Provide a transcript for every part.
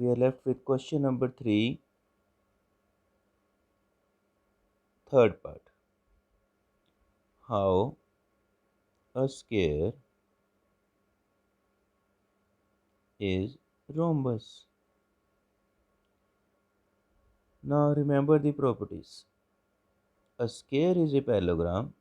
We are left with question number 3, third part. How a square is rhombus. Now remember the properties. A square is a parallelogram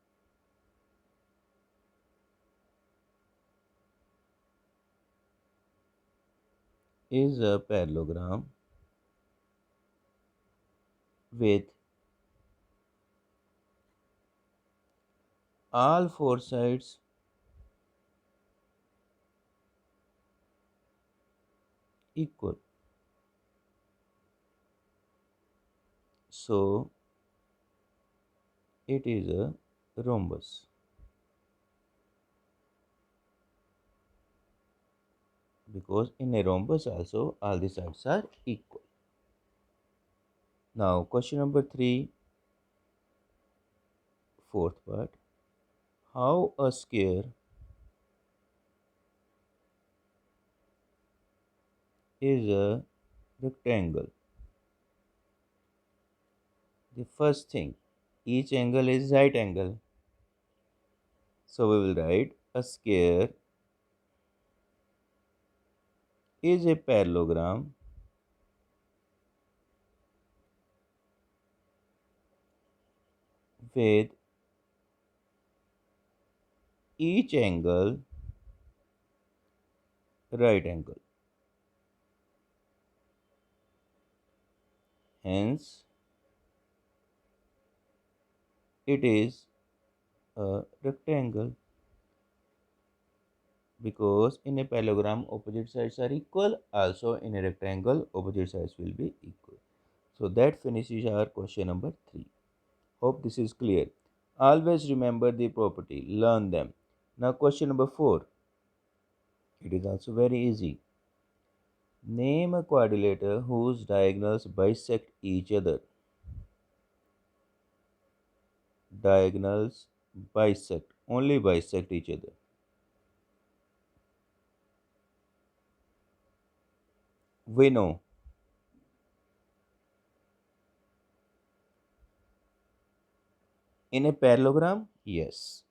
with all four sides equal. So it is a rhombus. Because in a rhombus also all the sides are equal. Now question number 3, fourth part. How a square is a rectangle. The first thing, each angle is right angle. So we will write a square is a parallelogram with each angle right angle. Hence, it is a rectangle because in a parallelogram opposite sides are equal. Also in a rectangle opposite sides will be equal. So that finishes our question number 3. Hope this is clear. Always remember the property, learn them. Now question number 4. It is also very easy. Name a quadrilateral whose diagonals bisect each other. Diagonals bisect, only bisect each other. We know. In a parallelogram, yes.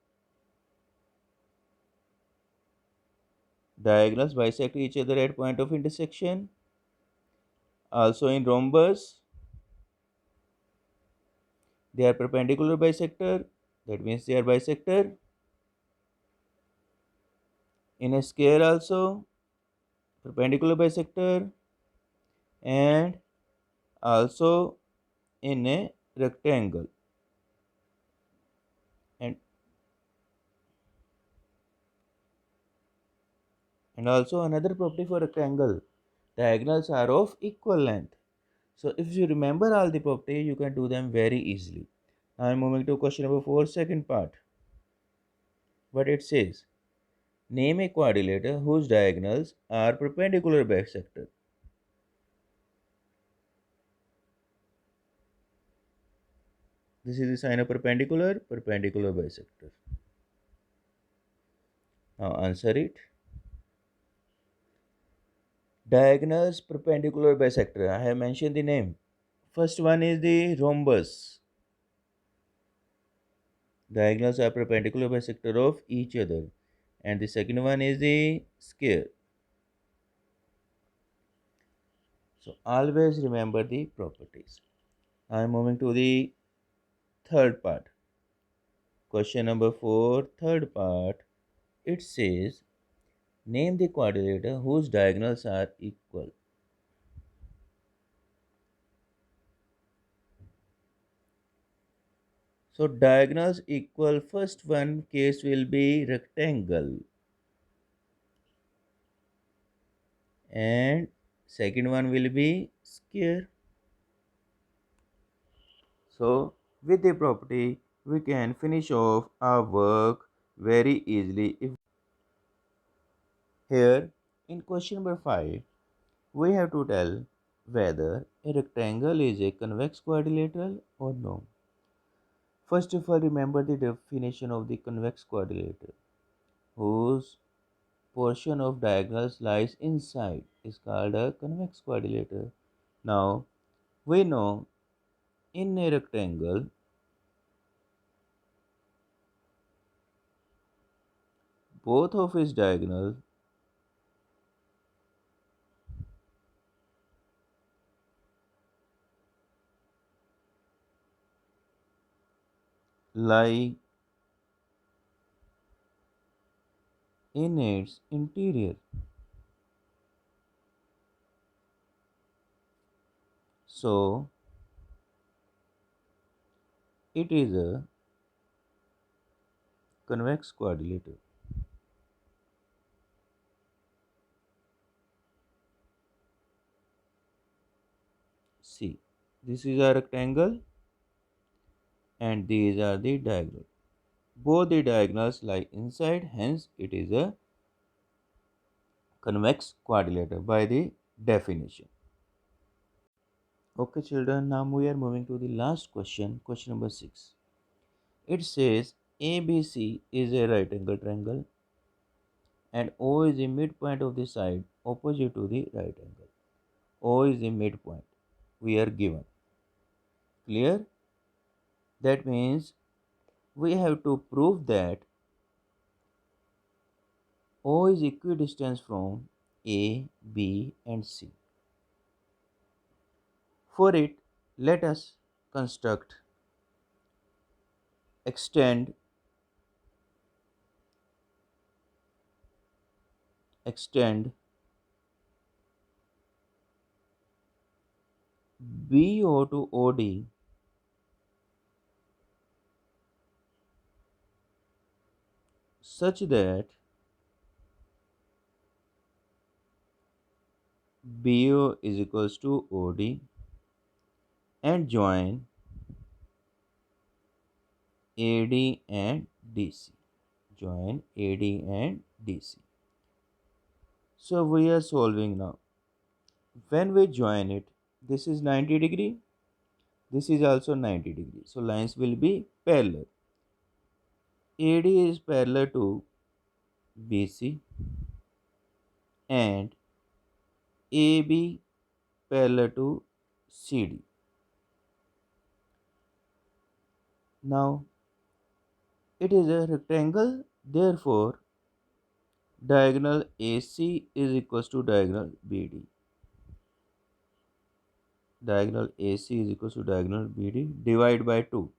Diagonals bisect each other at point of intersection. Also in rhombus, they are perpendicular bisector. That means they are bisector. In a square also, perpendicular bisector, and also in a rectangle. And also another property for rectangle, diagonals are of equal length. So if you remember all the property, you can do them very easily. Now I'm moving to question number 4, second part. What it says, name a quadrilateral whose diagonals are perpendicular bisector. This is the sign of perpendicular bisector. Now answer it. Diagonals perpendicular bisector. I have mentioned the name. First one is the rhombus. Diagonals are perpendicular bisector of each other. And the second one is the square. So always remember the properties. I am moving to the third part. Question number 4, third part. It says, name the quadrilateral whose diagonals are equal. So diagonals equal, first one case will be rectangle and second one will be square. So with the property we can finish off our work very easily. Here in question number 5 we have to tell whether a rectangle is a convex quadrilateral or no. First of all, remember the definition of the convex quadrilateral, whose portion of diagonals lies inside. is called a convex quadrilateral. Now we know in a rectangle both of its diagonals lie in its interior. So it is a convex quadrilateral. See, this is a rectangle and these are the diagonals. Both the diagonals lie inside, hence it is a convex quadrilateral by the definition. Okay children, now we are moving to the last question, question number 6. It says ABC is a right angle triangle and O is the midpoint of the side opposite to the right angle. O is the midpoint we are given. Clear? That means we have to prove that O is equidistant from A, B and C. For it, let us construct, extend, BO to OD such that BO is equals to OD and join AD and DC. Join AD and DC. So we are solving now. When we join it, this is 90 degree, this is also 90 degree. So lines will be parallel. AD is parallel to BC and AB parallel to CD. Now it is a rectangle, therefore diagonal AC is equals to diagonal BD. Diagonal AC is equals to diagonal BD. Divide by 2.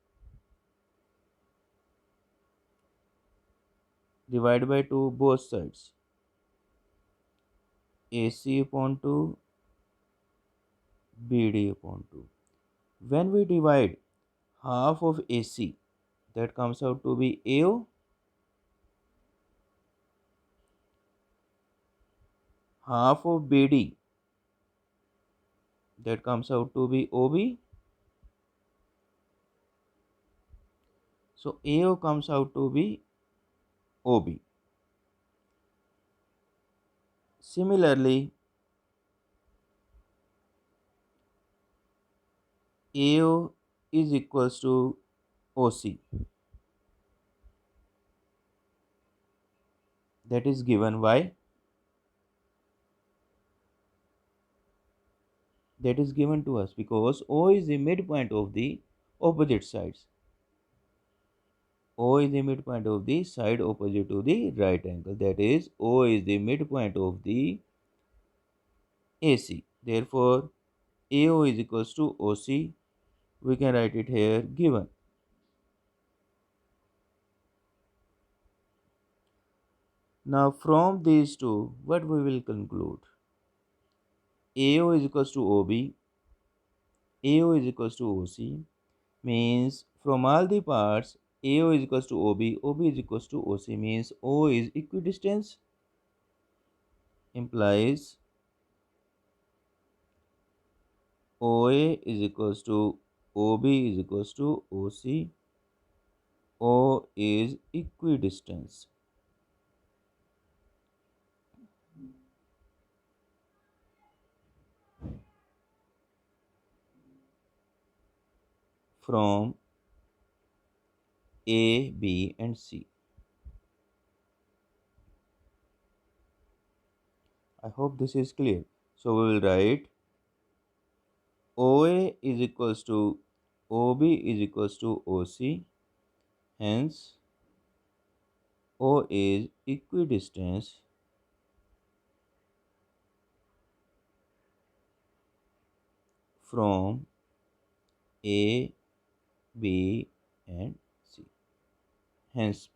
Divide by 2 both sides. AC upon 2, BD upon 2. When we divide half of AC, that comes out to be AO. Half of BD, that comes out to be OB. So AO comes out to be OB. Similarly, AO is equals to OC. That is given. Why? That is given to us because O is the midpoint of the opposite sides. O is the midpoint of the side opposite to the right angle. That is, O is the midpoint of the AC. Therefore, AO is equals to OC. We can write it here given. Now, from these two, what we will conclude? AO is equals to OB. AO is equals to OC. Means from all the parts, AO is equals to OB. OB is equals to OC. Means O is equidistant. Implies OA is equals to OB is equals to OC. O is equidistance. From A, B and C. I hope this is clear. So we will write OA is equals to OB is equals to OC. Hence, O is equidistance from A, B and C. Hence,